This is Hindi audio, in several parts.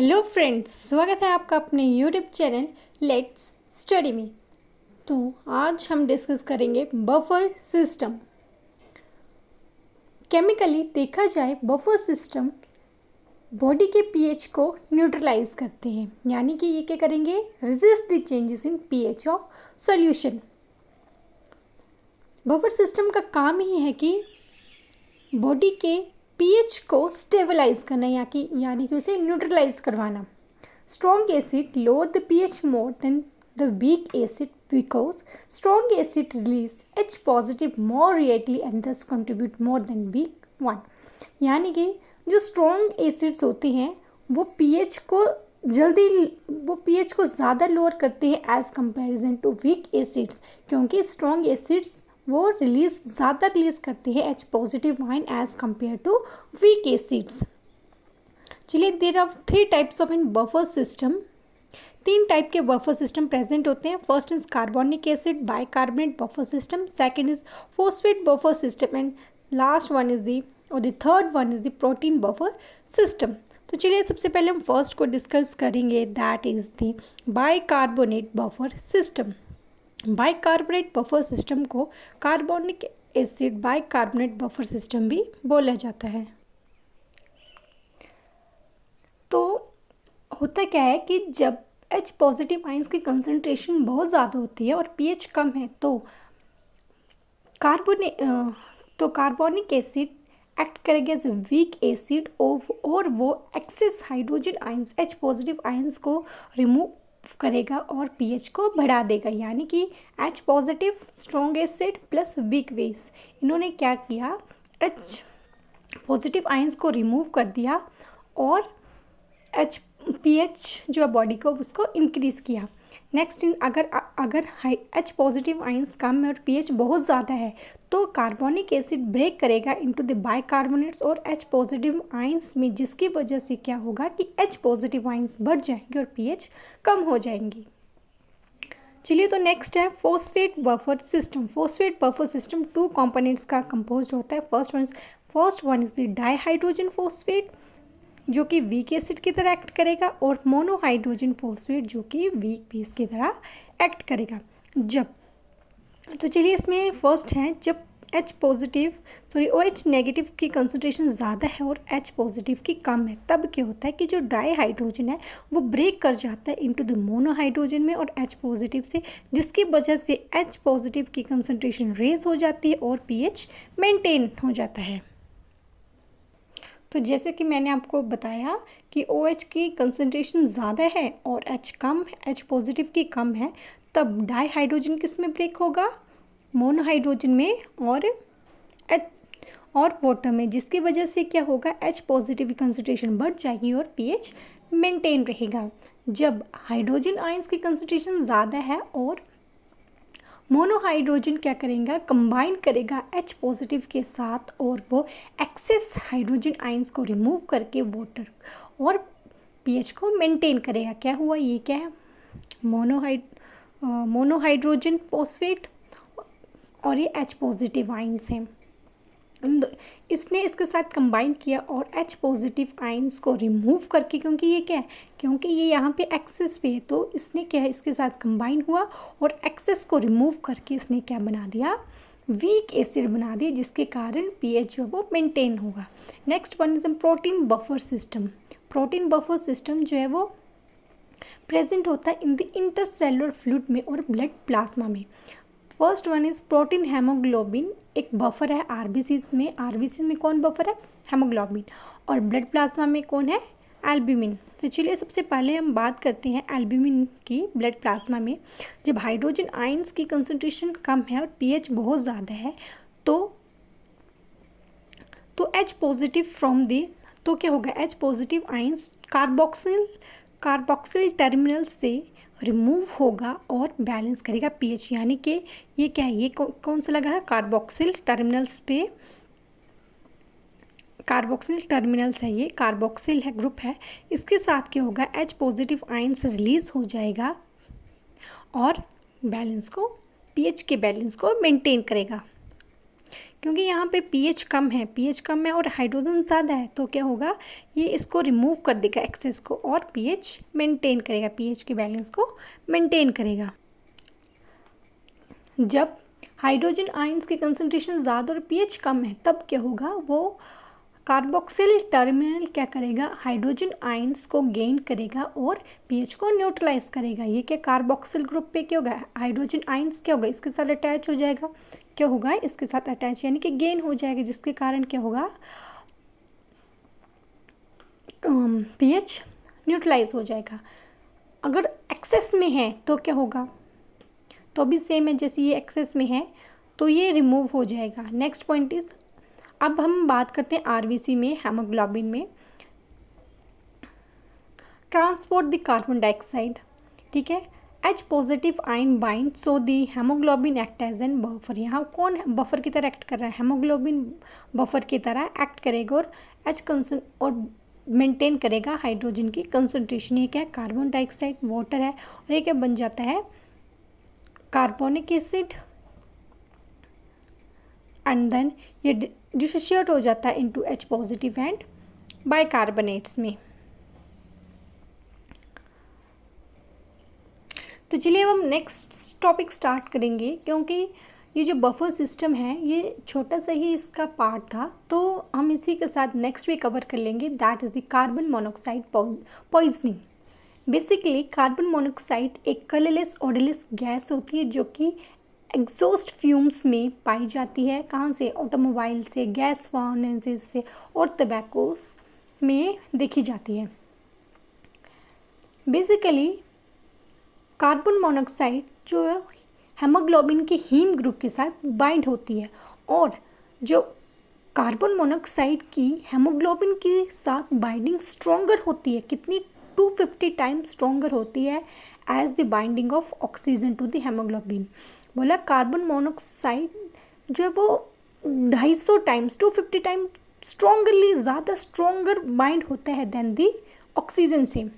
हेलो फ्रेंड्स, स्वागत है आपका अपने यूट्यूब चैनल लेट्स स्टडी में। तो आज हम डिस्कस करेंगे बफर सिस्टम। केमिकली देखा जाए बफर सिस्टम बॉडी के पीएच को न्यूट्रलाइज करते हैं, यानी कि ये क्या करेंगे, resist the changes in pH of solution. Buffer system का काम ही है कि बॉडी के पीएच को स्टेबलाइज करना, यानी कि उसे न्यूट्रलाइज करवाना। Strong acid lower the pH more than the weak acid because strong acid release H positive more readily and thus contribute more than weak one। यानी कि जो स्ट्रॉन्ग एसिड्स होते हैं वो पीएच को ज़्यादा लोअर करते हैं as comparison to weak acids, क्योंकि स्ट्रॉन्ग एसिड्स वो ज़्यादा रिलीज करते हैं H positive ion as compare to weak acids. चलिए, there are 3 types of in buffer system. 3 type के बफर सिस्टम प्रेजेंट होते हैं। First is carbonic acid bicarbonate buffer system, second is phosphate buffer system and last one is the third one is the protein buffer system. तो चलिए, सबसे पहले हम फर्स्ट को डिस्कस करेंगे, that is the bicarbonate buffer system. Bicarbonate buffer system को carbonic acid bicarbonate buffer system भी बोला जाता है। तो होता क्या है कि जब H पॉजिटिव आयंस की कंसंट्रेशन बहुत ज़्यादा होती है और pH कम है तो कार्बोनिक एसिड एक्ट करेगा एज ए वीक एसिड और वो excess hydrogen ions H positive ions को रिमूव करेगा और pH को बढ़ा देगा। यानी कि H positive strong acid plus weak base, इन्होंने क्या किया, H पॉजिटिव आयंस को रिमूव कर दिया और pH जो है बॉडी को उसको इंक्रीज़ किया। नेक्स्ट, अगर H पॉजिटिव आयंस कम है और pH बहुत ज़्यादा है तो कार्बोनिक एसिड ब्रेक करेगा इनटू द बाइकार्बोनेट्स और H पॉजिटिव आयंस में, जिसकी वजह से क्या होगा कि H पॉजिटिव आयंस बढ़ जाएंगे और pH कम हो जाएंगी। चलिए, तो नेक्स्ट है phosphate buffer system. Phosphate buffer system 2 components का कंपोज होता है। First one is the dihydrogen phosphate जो कि वीक एसिड की तरह एक्ट करेगा और मोनोहाइड्रोजन फॉस्फेट जो कि वीक बेस की तरह एक्ट करेगा। तो चलिए, इसमें फर्स्ट है जब OH नेगेटिव की कंसंट्रेशन ज़्यादा है और H पॉजिटिव की कम है, तब क्या होता है कि जो डाईहाइड्रोजन है वो ब्रेक कर जाता है इनटू द मोनोहाइड्रोजन में और H पॉजिटिव से, जिसकी वजह से H पॉजिटिव की कंसंट्रेशन रेज हो जाती है और pH मेंटेन हो जाता है। तो जैसे कि मैंने आपको बताया कि OH की कंसंट्रेशन ज़्यादा है और H पॉजिटिव की कम है, तब डाईहाइड्रोजन किस में ब्रेक होगा, मोनोहाइड्रोजन में और वाटर में, जिसकी वजह से क्या होगा, H पॉजिटिव की कंसंट्रेशन बढ़ जाएगी और pH मेंटेन रहेगा। जब हाइड्रोजन आयंस की कंसंट्रेशन ज़्यादा है और मोनोहाइड्रोजन क्या करेगा, कंबाइन करेगा H पॉजिटिव के साथ और वो एक्सेस हाइड्रोजन आयंस को रिमूव करके वाटर और pH को मेंटेन करेगा। क्या हुआ, ये क्या है, मोनोहाइड्रोजन फॉस्फेट और ये H पॉजिटिव आयंस हैं। इसने इसके साथ कंबाइन किया और H पॉजिटिव आयंस को रिमूव करके, क्योंकि ये क्या है, क्योंकि ये यहाँ पे एक्सेस पे है, तो इसने क्या है, इसके साथ कंबाइन हुआ और एक्सेस को रिमूव करके इसने क्या बना दिया, वीक एसिड बना दिया, जिसके कारण pH जो है वो मेंटेन होगा। Next one is protein buffer system. Protein buffer system जो है वो प्रेजेंट होता है इन द इंटरसेलुलर फ्लूइड में और ब्लड प्लाज्मा में। First one is protein haemoglobin, एक बफर है आरबीसीज में कौन बफर है, हेमोग्लोबिन, और ब्लड प्लाज्मा में कौन है, एल्ब्यूमिन। तो चलिए, सबसे पहले हम बात करते हैं एल्ब्यूमिन की। ब्लड प्लाज्मा में जब हाइड्रोजन आयंस की कंसंट्रेशन कम है और pH बहुत ज़्यादा है तो H पॉजिटिव तो क्या होगा, H positive ions carboxyl terminal से रिमूव होगा और बैलेंस करेगा pH। यानी कि ये क्या है, ये कौन सा लगा है, कार्बोक्सिल टर्मिनल्स पे, कार्बोक्सिल टर्मिनल्स है, ये कार्बोक्सिल है, ग्रुप है, इसके साथ क्या होगा, H पॉजिटिव आयंस रिलीज हो जाएगा और pH के बैलेंस को मेंटेन करेगा। क्योंकि यहाँ पे पीएच कम है और हाइड्रोजन ज़्यादा है, तो क्या होगा, ये इसको रिमूव कर देगा एक्सेस को और पीएच मेंटेन करेगा, पीएच के बैलेंस को मेंटेन करेगा। जब हाइड्रोजन आयंस की कंसंट्रेशन ज़्यादा और पीएच कम है तब क्या होगा, वो कार्बोक्सिल टर्मिनल क्या करेगा, हाइड्रोजन आयंस को गेन करेगा और पीएच को न्यूट्रलाइज करेगा। ये क्या कार्बोक्सिल ग्रुप पे क्या होगा, हाइड्रोजन आयंस क्या होगा, इसके साथ अटैच हो जाएगा, क्या होगा, इसके साथ अटैच यानी कि गेन हो जाएगा, जिसके कारण क्या होगा, पीएच न्यूट्रलाइज हो जाएगा। अगर एक्सेस में है तो क्या होगा, तो भी सेम है, जैसे ये एक्सेस में है तो ये रिमूव हो जाएगा। नेक्स्ट पॉइंट इज, अब हम बात करते हैं आरबीसी में, हेमोग्लोबिन में, ट्रांसपोर्ट द कार्बन डाइऑक्साइड, ठीक है, H positive ion bind so the haemoglobin act as an buffer. यहाँ कौन बफर की तरह एक्ट कर रहा है, हेमोग्लोबिन बफर की तरह एक्ट करेगा और एच और मेंटेन करेगा हाइड्रोजन की कंसंट्रेशन। ये क्या है, कार्बन डाइऑक्साइड, वाटर है, और ये क्या बन जाता है, कार्बोनिक एसिड, एंड देन ये डिसोशिएट हो जाता है into H positive and bicarbonates में। तो चलिए हम नेक्स्ट टॉपिक स्टार्ट करेंगे, क्योंकि ये जो बफर सिस्टम है ये छोटा सा ही इसका पार्ट था, तो हम इसी के साथ नेक्स्ट भी कवर कर लेंगे, that is the carbon monoxide poisoning. Basically carbon monoxide एक कलरलेस ऑडरलेस गैस होती है जो कि एग्जॉस्ट फ्यूम्स में पाई जाती है। कहाँ से, ऑटोमोबाइल से, गैस फर्नेसेस से और टबैकोस में देखी जाती है। बेसिकली कार्बन मोनोऑक्साइड जो है हेमोग्लोबिन के हीम ग्रुप के साथ बाइंड होती है, और जो कार्बन मोनोऑक्साइड की हेमोग्लोबिन के साथ बाइंडिंग स्ट्रॉन्गर होती है, कितनी, 250 टाइम्स स्ट्रॉन्गर होती है as the binding of oxygen to the haemoglobin. बोला कार्बन मोनोऑक्साइड जो है वो 250 टाइम्स, 250 टाइम्स स्ट्रॉन्गरली, ज़्यादा स्ट्रॉन्गर बाइंड होता है देन दी ऑक्सीजन से,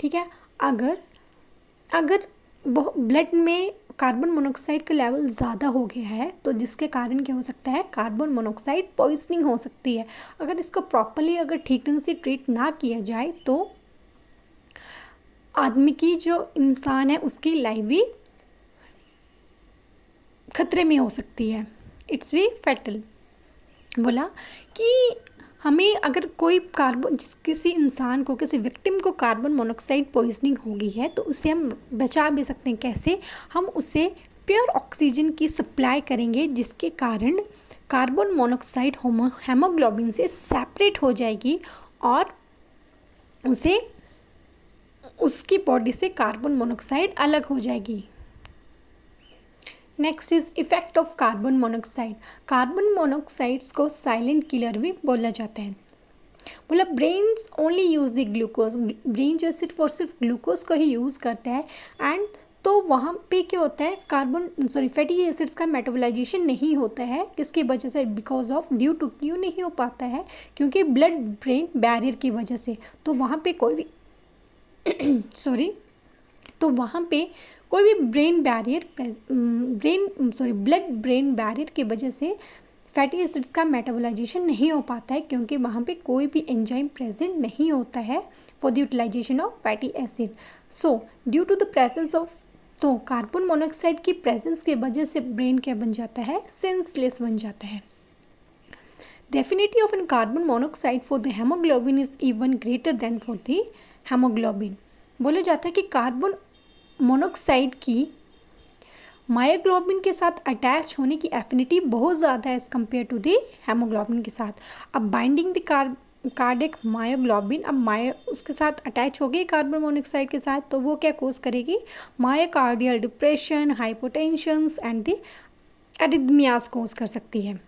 ठीक है। अगर ब्लड में कार्बन मोनोऑक्साइड का लेवल ज़्यादा हो गया है तो जिसके कारण क्या हो सकता है, कार्बन मोनोऑक्साइड पॉइजनिंग हो सकती है। अगर इसको प्रॉपरली अगर ठीक ढंग से ट्रीट ना किया जाए तो आदमी की, जो इंसान है, उसकी लाइफ भी खतरे में हो सकती है, इट्स वी फैटल। बोला कि हमें अगर कोई किसी इंसान को, किसी विक्टिम को कार्बन मोनोऑक्साइड पॉइजनिंग हो गई है तो उसे हम बचा भी सकते हैं। कैसे, हम उसे प्योर ऑक्सीजन की सप्लाई करेंगे, जिसके कारण कार्बन मोनोऑक्साइड हेमोग्लोबिन से सेपरेट हो जाएगी और उसे, उसकी बॉडी से कार्बन मोनोऑक्साइड अलग हो जाएगी। Next is effect of carbon monoxide. Carbon monoxides को साइलेंट किलर भी बोला जाता है। बोला brains only use the glucose, brain जो सिर्फ और सिर्फ ग्लूकोज को ही यूज़ करता है, एंड तो वहाँ पे क्या होता है, फैटी एसिड्स का मेटाबोलाइजेशन नहीं होता है। किसकी वजह से, बिकॉज ऑफ, ड्यू टू, क्यों नहीं हो पाता है, क्योंकि ब्लड ब्रेन बैरियर की वजह से। तो वहाँ पे कोई भी ब्लड ब्रेन बैरियर की वजह से फैटी एसिड्स का मेटाबोलाइजेशन नहीं हो पाता है, क्योंकि वहाँ पे कोई भी एंजाइम प्रेजेंट नहीं होता है for the utilisation of fatty acid. So due to the presence of, तो कार्बन मोनोऑक्साइड की प्रेजेंस की वजह से ब्रेन क्या बन जाता है, सेंसलेस बन जाता है। The affinity of an carbon monoxide for the hemoglobin is even greater than for the hemoglobin। बोला जाता है कि कार्बन मोनोऑक्साइड की मायोग्लोबिन के साथ अटैच होने की एफिनिटी बहुत ज़्यादा है as compare to the haemoglobin के साथ। अब बाइंडिंग द कार्डिक मायोग्लोबिन, अब उसके साथ अटैच हो गई कार्बन मोनोऑक्साइड के साथ, तो वो क्या कोज करेगी, myocardial depression, hypotensions and the arrhythmias cause कर सकती है।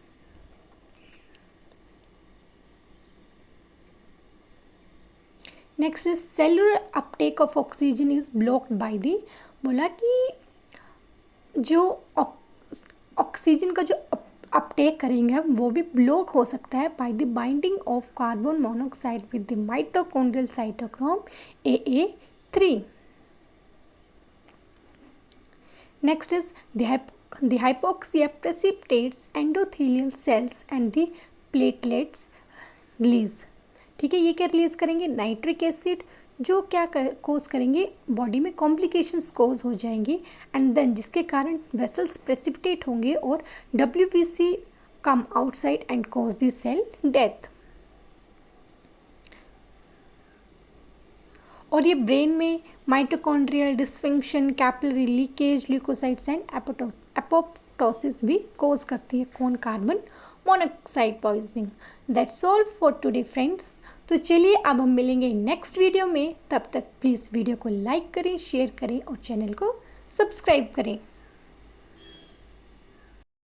Next is cellular uptake of oxygen is blocked by the. बोला कि जो ऑक्सीजन का जो अपटेक करेंगे वो भी ब्लॉक हो सकता है by the binding of carbon monoxide with the mitochondrial cytochrome AA3। Next is the the hypoxia precipitates endothelial cells and the platelets release। ठीक है, ये क्या रिलीज़ करेंगे? नाइट्रिक एसिड, जो क्या कोज करेंगे, बॉडी में कॉम्प्लिकेशंस कोज हो जाएंगी एंड देन जिसके कारण वेसल्स प्रेसिपिटेट होंगे और WBC come outside and cause the cell death. और ये ब्रेन में mitochondrial dysfunction, capillary leakage, leucocytes and apoptosis भी कोज करती है। कौन? Carbon monoxide poisoning. That's all for today friends. तो चलिए अब हम मिलेंगे नेक्स्ट वीडियो में। तब तक प्लीज़ वीडियो को लाइक करें, शेयर करें और चैनल को सब्सक्राइब करें।